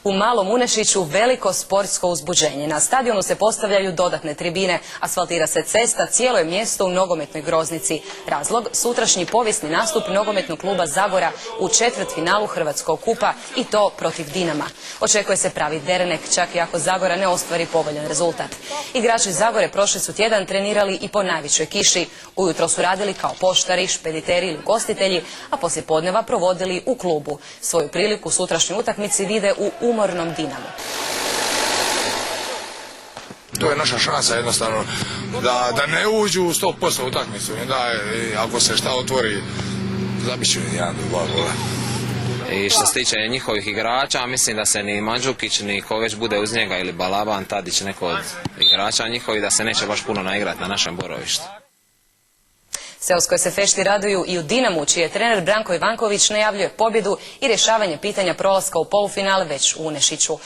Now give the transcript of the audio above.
U Malom Unešiću veliko sportsko uzbuđenje. Na stadionu se postavljaju dodatne tribine, asfaltira se cesta, cijelo je mjesto u nogometnoj groznici. Razlog, sutrašnji povijesni nastup nogometnog kluba Zagora u četvrtfinalu Hrvatskog kupa i to protiv Dinama. Očekuje se pravi dernek, čak i ako Zagora ne ostvari povoljan rezultat. Igrači Zagore prošli su tjedan trenirali i po najvećoj kiši. Ujutro su radili kao poštari, špediteri ili ugostitelji, a poslije podneva provodili u klubu. Svoju priliku u sutrašnjoj utakmici vide u umornom Dinamu. To je naša šansa jednostavno da ne uđu u 100% utakmicu. Da, ako se šta otvori, zabit će 1-2 gola. I što se tiče njihovih igrača, mislim da se ni Mandžukić, ni ko već bude uz njega, ili Balaban, Tadić, neko od igrača njihovi, da se neće baš puno naigrati na našem borovištu. Seoskoj se fešti raduju i u Dinamu, čiji je trener Branko Ivanković najavljuje pobjedu i rješavanje pitanja prolaska u polufinale već u Unešiću.